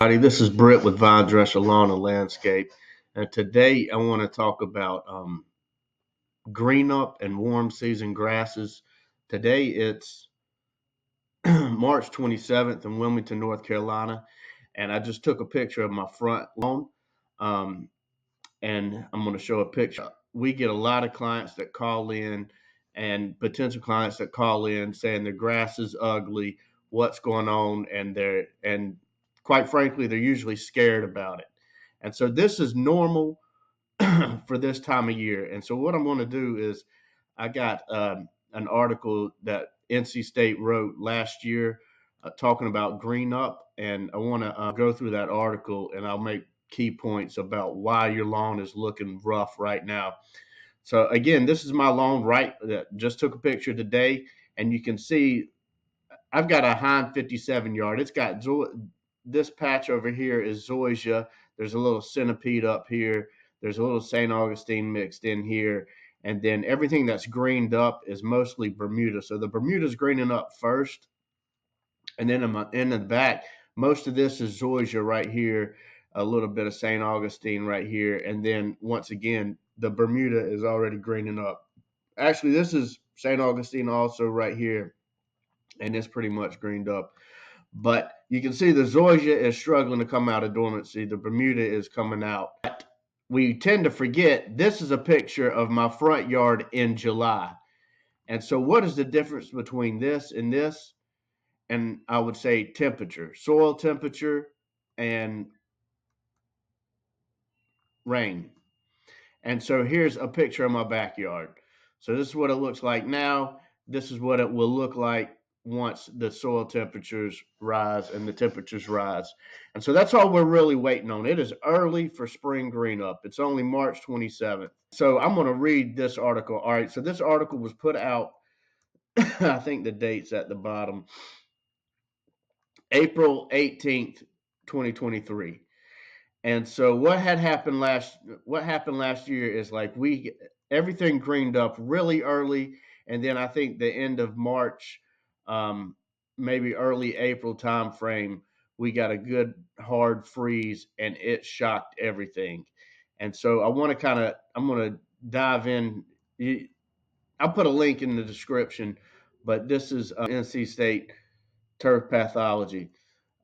Howdy, this is Britt with Vine Dresser Lawn and Landscape, and today I want to talk about green up and warm season grasses. Today it's March 27th in Wilmington, North Carolina, and I just took a picture of my front lawn, um, and I'm going to show a picture. We get a lot of clients that call in and potential clients that call in saying the grass is ugly, what's going on, and quite frankly, they're usually scared about it. And so this is normal for this time of year. And so what I'm going to do is I got an article that NC State wrote last year talking about green up, and I want to go through that article and I'll make key points about why your lawn is looking rough right now. So again, this is my lawn right that just took a picture today, and you can see I've got a Hind 57 yard. It's got this patch over here is zoysia. There's a little centipede up here. There's a little St. Augustine mixed in here. And then everything that's greened up is mostly Bermuda. So the Bermuda's greening up first. And then in the back, most of this is zoysia right here, a little bit of St. Augustine right here. And then once again, the Bermuda is already greening up. Actually, this is St. Augustine also right here, and it's pretty much greened up. But you can see the zoysia is struggling to come out of dormancy. The Bermuda is coming out. We tend to forget this is a picture of my front yard in July. And so, what is the difference between this and this? And I would say temperature, soil temperature, and rain. And so, here's a picture of my backyard. So, this is what it looks like now. This is what it will look like once the soil temperatures rise and the temperatures rise. And so that's all we're really waiting on. It is early for spring green up. It's only March 27th. So I'm going to read this article. All right. So this article was put out, I think the date's at the bottom, April 18th, 2023. And so what happened last year is like everything greened up really early, and then I think the end of March, um, maybe early April time frame, we got a good hard freeze and it shocked everything. And so I'm gonna dive in. I'll put a link in the description, but this is NC State turf pathology.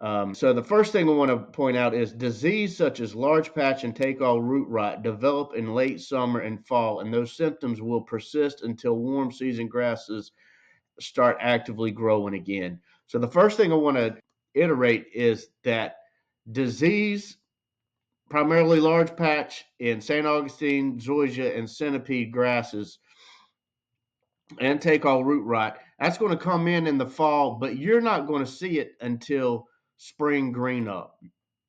So the first thing I want to point out is disease such as large patch and take all root rot develop in late summer and fall, and those symptoms will persist until warm season grasses start actively growing again. So the first thing I want to iterate is that disease, primarily large patch in St. Augustine, zoysia, and centipede grasses, and take all root rot. That's going to come in the fall, but you're not going to see it until spring green up.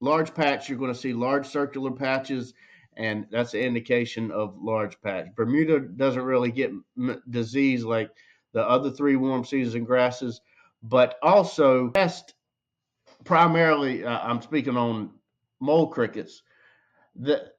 Large patch, you're going to see large circular patches, and that's an indication of large patch. Bermuda doesn't really get disease like the other three warm season grasses, but also pest. Primarily, I'm speaking on mole crickets. The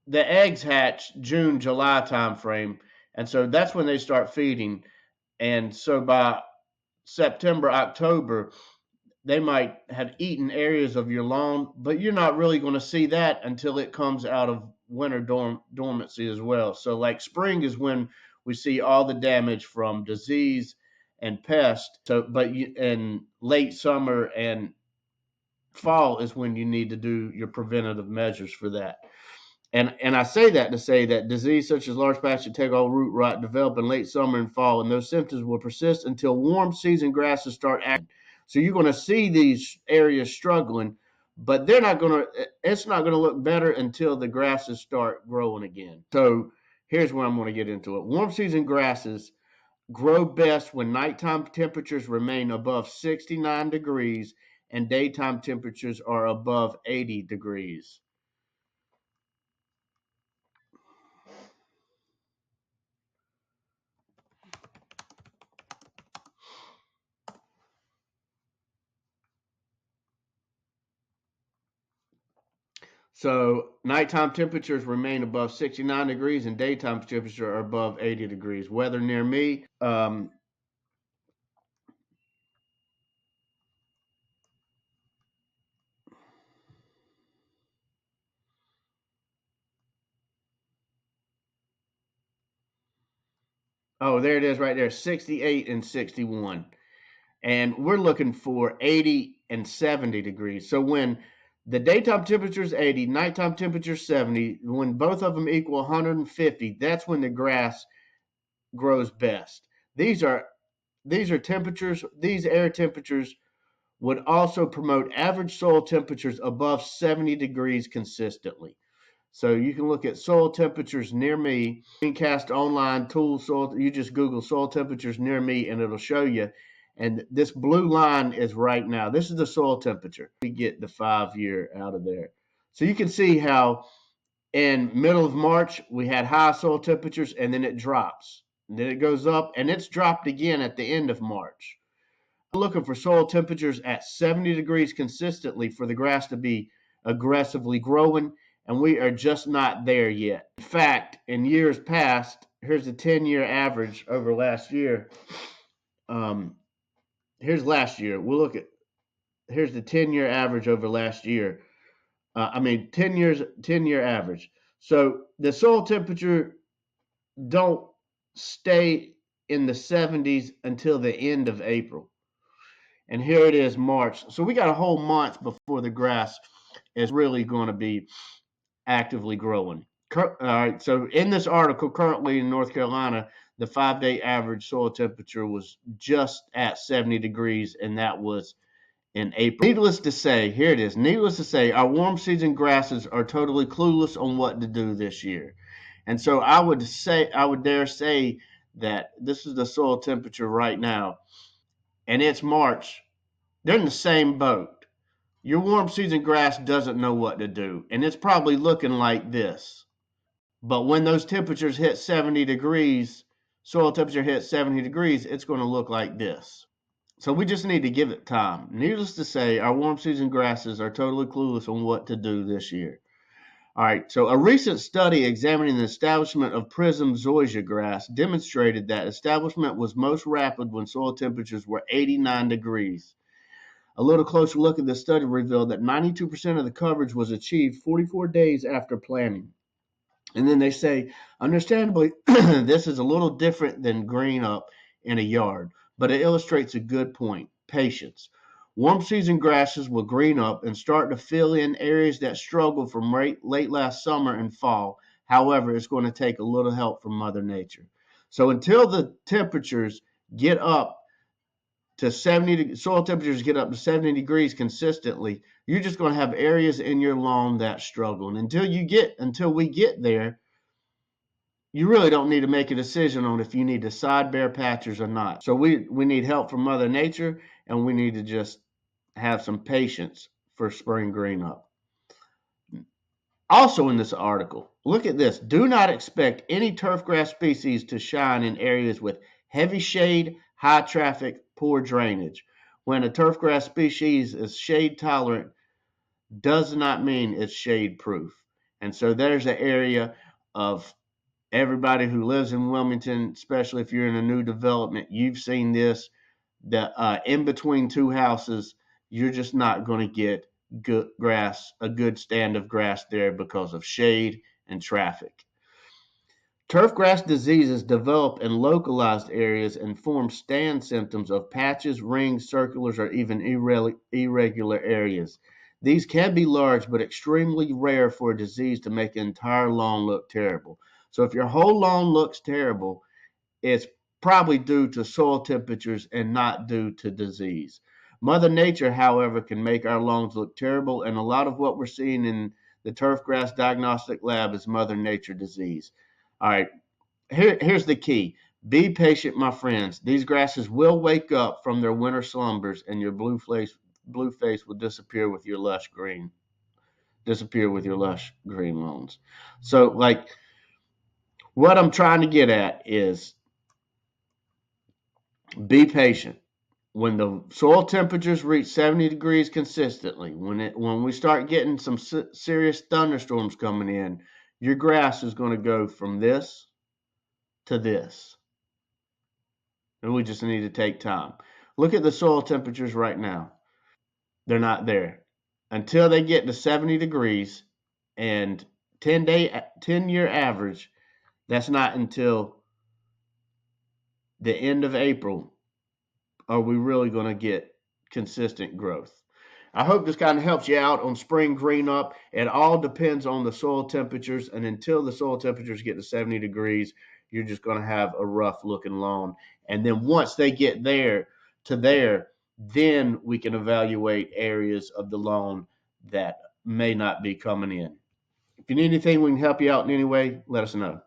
the eggs hatch June, July time frame, and so that's when they start feeding. And so by September, October, they might have eaten areas of your lawn, but you're not really going to see that until it comes out of winter dormancy as well. So, like spring is when we see all the damage from disease and pest. So, but in late summer and fall is when you need to do your preventative measures for that. And I say that to say that disease such as large patch and take all root rot develop in late summer and fall, and those symptoms will persist until warm season grasses start acting. So you're going to see these areas struggling, but they're not going to. It's not going to look better until the grasses start growing again. So here's where I'm going to get into it. Warm season grasses grow best when nighttime temperatures remain above 69 degrees and daytime temperatures are above 80 degrees. So nighttime temperatures remain above 69 degrees and daytime temperatures are above 80 degrees. Weather near me, Oh, there it is right there, 68 and 61. And we're looking for 80 and 70 degrees. So when the daytime temperature is 80, nighttime temperature is 70, when both of them equal 150, that's when the grass grows best. These are these are temperatures, these air temperatures would also promote average soil temperatures above 70 degrees consistently. So you can look at soil temperatures near me. Screencast online tool soil. You just Google soil temperatures near me, and it'll show you. And this blue line is right now. This is the soil temperature. We get the 5 year out of there. So you can see how in middle of March we had high soil temperatures, and then it drops. And then it goes up, and it's dropped again at the end of March. We're looking for soil temperatures at 70 degrees consistently for the grass to be aggressively growing, and we are just not there yet. In fact, in years past, here's the 10-year average over last year. Um, here's last year. We'll look at here's the 10-year average over last year. 10-year average. So the soil temperature don't stay in the 70s until the end of April. And here it is, March. So we got a whole month before the grass is really going to be actively growing. All right. So in this article, currently in North Carolina, the 5 day average soil temperature was just at 70 degrees, and that was in April. Needless to say, here it is. Needless to say, our warm season grasses are totally clueless on what to do this year. And so I would dare say that this is the soil temperature right now, and it's March. They're in the same boat. Your warm season grass doesn't know what to do, and it's probably looking like this. But when those temperatures hit 70 degrees, soil temperature hits 70 degrees, it's going to look like this. So we just need to give it time. Needless to say, our warm season grasses are totally clueless on what to do this year. All right, so a recent study examining the establishment of prism zoysia grass demonstrated that establishment was most rapid when soil temperatures were 89 degrees. A little closer look at the study revealed that 92% of the coverage was achieved 44 days after planting. And then they say, understandably, this is a little different than green up in a yard, but it illustrates a good point: patience. Warm season grasses will green up and start to fill in areas that struggled from late last summer and fall. However, it's going to take a little help from Mother Nature. So until the temperatures get up to 70, soil temperatures get up to 70 degrees consistently, you're just going to have areas in your lawn that struggle. And until we get there, you really don't need to make a decision on if you need to side bare patches or not. So we need help from Mother Nature, and we need to just have some patience for spring green up. Also in this article, look at this. Do not expect any turfgrass species to shine in areas with heavy shade, high traffic, poor drainage. When a turfgrass species is shade tolerant, does not mean it's shade proof. And so there's an area of everybody who lives in Wilmington, especially if you're in a new development, you've seen this. The in between two houses, you're just not going to get a good stand of grass there because of shade and traffic. Turfgrass diseases develop in localized areas and form stand symptoms of patches, rings, circulars, or even irregular areas. These can be large, but extremely rare for a disease to make an entire lawn look terrible. So if your whole lawn looks terrible, it's probably due to soil temperatures and not due to disease. Mother Nature, however, can make our lawns look terrible, and a lot of what we're seeing in the turfgrass diagnostic lab is Mother Nature disease. All right, here's the key. Be patient, my friends. These grasses will wake up from their winter slumbers, and your blue face will disappear with your lush green lawns. So, like, what I'm trying to get at is be patient. When the soil temperatures reach 70 degrees consistently, when we start getting some serious thunderstorms coming in, your grass is going to go from this to this. And we just need to take time. Look at the soil temperatures right now. They're not there. Until they get to 70 degrees and 10-year average, that's not until the end of April are we really going to get consistent growth. I hope this kind of helps you out on spring green up. It all depends on the soil temperatures, and until the soil temperatures get to 70 degrees, you're just going to have a rough looking lawn. And then once they get there, then we can evaluate areas of the lawn that may not be coming in. If you need anything, we can help you out in any way, let us know.